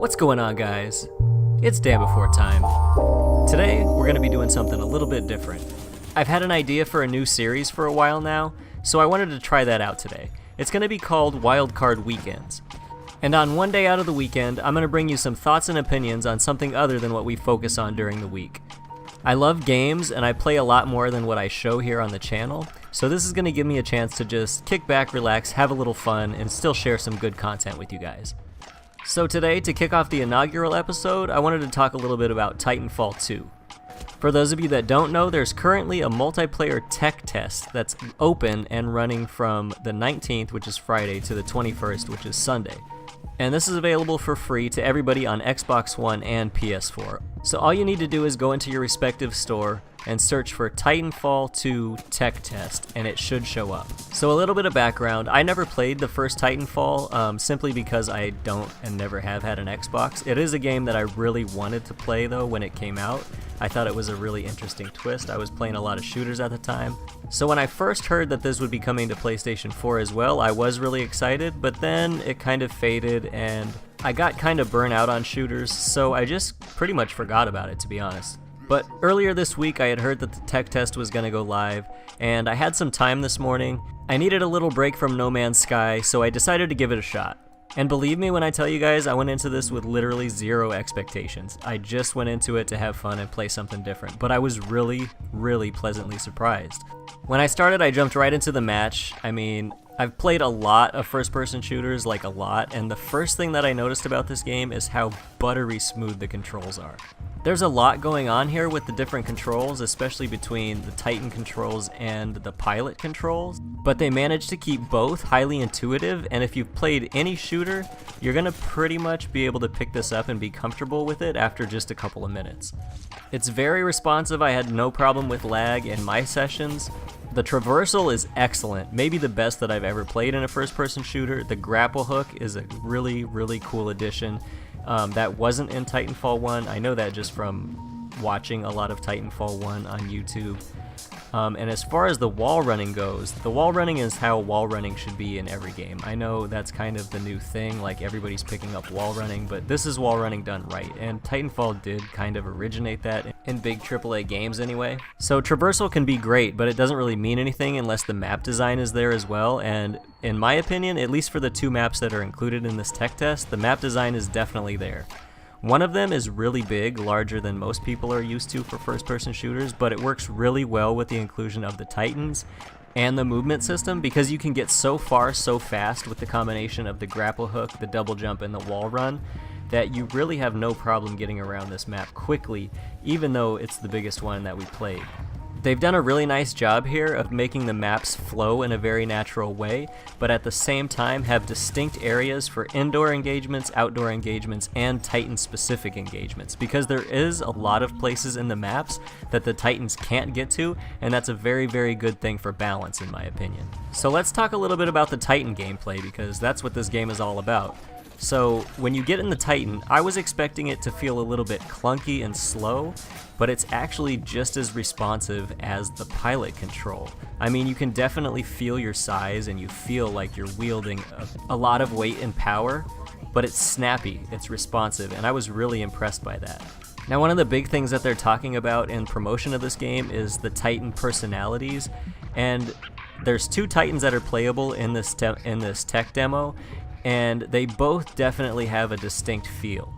What's going on, guys? It's DanBeforeTime. Today, we're going to be doing something a little bit different. I've had an idea for a new series for a while now, so I wanted to try that out today. It's going to be called Wildcard Weekends. And on one day out of the weekend, I'm going to bring you some thoughts and opinions on something other than what we focus on during the week. I love games, and I play a lot more than what I show here on the channel, so this is going to give me a chance to just kick back, relax, have a little fun, and still share some good content with you guys. So today, to kick off the inaugural episode, I wanted to talk a little bit about Titanfall 2. For those of you that don't know, there's currently a multiplayer tech test that's open and running from the 19th, which is Friday, to the 21st, which is Sunday. And this is available for free to everybody on Xbox One and PS4. So all you need to do is go into your respective store and search for Titanfall 2 Tech Test, and it should show up. So a little bit of background, I never played the first Titanfall, simply because I don't and never have had an Xbox. It is a game that I really wanted to play though when it came out. I thought it was a really interesting twist. I was playing a lot of shooters at the time. So when I first heard that this would be coming to PlayStation 4 as well, I was really excited, but then it kind of faded and I got kind of burnt out on shooters, so I just pretty much forgot about it, to be honest. But earlier this week I had heard that the tech test was going to go live, and I had some time this morning. I needed a little break from No Man's Sky, so I decided to give it a shot. And believe me when I tell you guys, I went into this with literally zero expectations. I just went into it to have fun and play something different, but I was really pleasantly surprised. When I started, I jumped right into the match. I mean, I've played a lot of first-person shooters, like a lot, and the first thing that I noticed about this game is how buttery smooth the controls are. There's a lot going on here with the different controls, especially between the Titan controls and the pilot controls, but they managed to keep both highly intuitive, and if you've played any shooter, you're gonna pretty much be able to pick this up and be comfortable with it after just a couple of minutes. It's very responsive. I had no problem with lag in my sessions. The traversal is excellent, maybe the best that I've ever played in a first-person shooter. The grapple hook is a really cool addition. That wasn't in Titanfall 1. I know that just from watching a lot of Titanfall 1 on YouTube. And as far as the wall running goes, the wall running is how wall running should be in every game. I know that's kind of the new thing, like everybody's picking up wall running, but this is wall running done right, and Titanfall did kind of originate that in big AAA games anyway. So traversal can be great, but it doesn't really mean anything unless the map design is there as well, and in my opinion, at least for the two maps that are included in this tech test, the map design is definitely there. One of them is really big, larger than most people are used to for first-person shooters, but it works really well with the inclusion of the Titans and the movement system because you can get so far so fast with the combination of the grapple hook, the double jump, and the wall run that you really have no problem getting around this map quickly, even though it's the biggest one that we played. They've done a really nice job here of making the maps flow in a very natural way, but at the same time have distinct areas for indoor engagements, outdoor engagements, and Titan-specific engagements, because there is a lot of places in the maps that the Titans can't get to, and that's a very good thing for balance in my opinion. So let's talk a little bit about the Titan gameplay, because that's what this game is all about. So when you get in the Titan, I was expecting it to feel a little bit clunky and slow, but it's actually just as responsive as the pilot control. I mean, you can definitely feel your size and you feel like you're wielding a lot of weight and power, but it's snappy, it's responsive, and I was really impressed by that. Now, one of the big things that they're talking about in promotion of this game is the Titan personalities, and there's two Titans that are playable in this tech demo, and they both definitely have a distinct feel.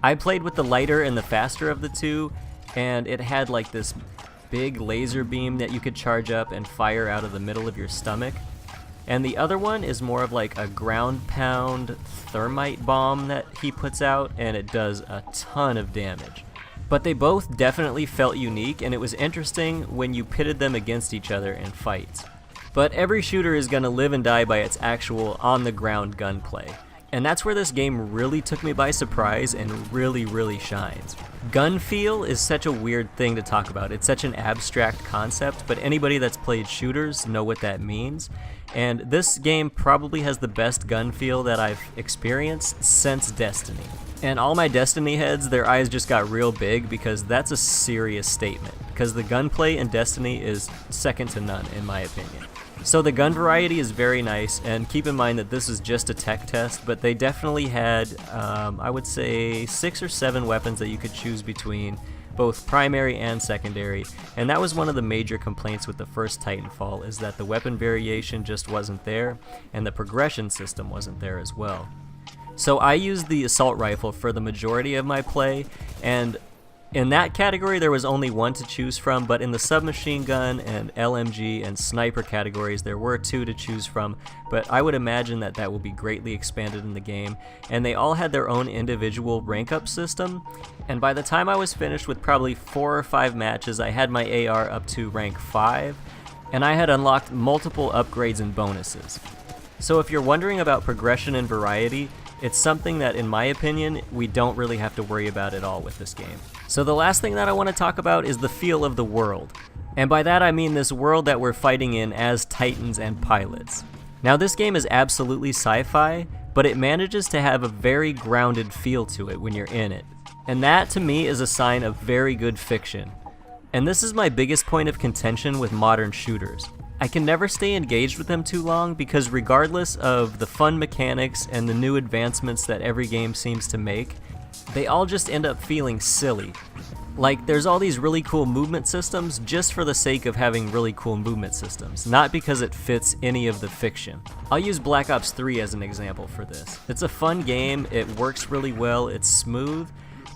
I played with the lighter and the faster of the two, and it had like this big laser beam that you could charge up and fire out of the middle of your stomach. And the other one is more of like a ground pound thermite bomb that he puts out, and it does a ton of damage. But they both definitely felt unique, and it was interesting when you pitted them against each other in fights. But every shooter is going to live and die by its actual on-the-ground gunplay. And that's where this game really took me by surprise and really shines. Gun feel is such a weird thing to talk about. It's such an abstract concept, but anybody that's played shooters know what that means. And this game probably has the best gun feel that I've experienced since Destiny. And all my Destiny heads, their eyes just got real big because that's a serious statement. Because the gunplay in Destiny is second to none, in my opinion. So the gun variety is very nice, and keep in mind that this is just a tech test, but they definitely had, I would say, 6 or 7 weapons that you could choose between, both primary and secondary, and that was one of the major complaints with the first Titanfall, is that the weapon variation just wasn't there, and the progression system wasn't there as well. So I used the assault rifle for the majority of my play, and in that category there was only one to choose from, but in the submachine gun and LMG and sniper categories there were 2 to choose from, but I would imagine that that will be greatly expanded in the game, and they all had their own individual rank up system, and by the time I was finished with probably 4 or 5 matches, I had my AR up to rank 5, and I had unlocked multiple upgrades and bonuses. So if you're wondering about progression and variety, it's something that, in my opinion, we don't really have to worry about at all with this game. So the last thing that I want to talk about is the feel of the world. And by that I mean this world that we're fighting in as Titans and pilots. Now this game is absolutely sci-fi, but it manages to have a very grounded feel to it when you're in it. And that to me is a sign of very good fiction. And this is my biggest point of contention with modern shooters. I can never stay engaged with them too long because regardless of the fun mechanics and the new advancements that every game seems to make, they all just end up feeling silly. Like, there's all these really cool movement systems just for the sake of having really cool movement systems, not because it fits any of the fiction. I'll use Black Ops 3 as an example for this. It's a fun game, it works really well, it's smooth,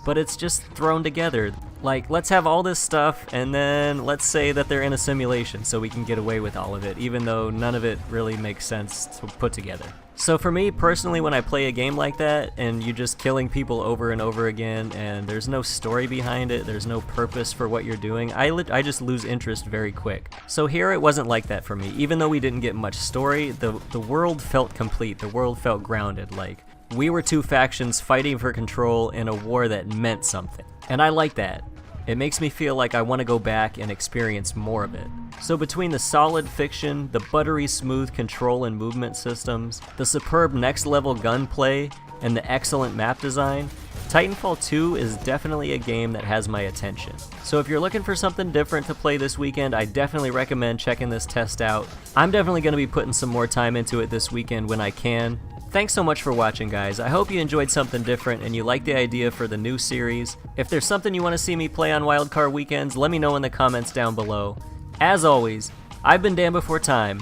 but it's just thrown together. Like, let's have all this stuff, and then let's say that they're in a simulation so we can get away with all of it, even though none of it really makes sense to put together. So for me, personally, when I play a game like that, and you're just killing people over and over again, and there's no story behind it, there's no purpose for what you're doing, I just lose interest very quick. So here it wasn't like that for me. Even though we didn't get much story, the world felt complete, the world felt grounded, like we were 2 factions fighting for control in a war that meant something. And I like that. It makes me feel like I want to go back and experience more of it. So between the solid fiction, the buttery smooth control and movement systems, the superb next level gunplay, and the excellent map design, Titanfall 2 is definitely a game that has my attention. So if you're looking for something different to play this weekend, I definitely recommend checking this test out. I'm definitely going to be putting some more time into it this weekend when I can. Thanks so much for watching, guys. I hope you enjoyed something different and you like the idea for the new series. If there's something you want to see me play on Wildcard Weekends, let me know in the comments down below. As always, I've been Dan Before Time,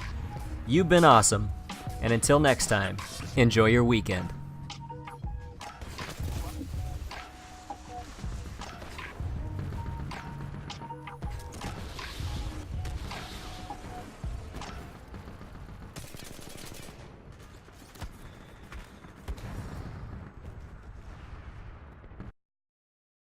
you've been awesome, and until next time, enjoy your weekend.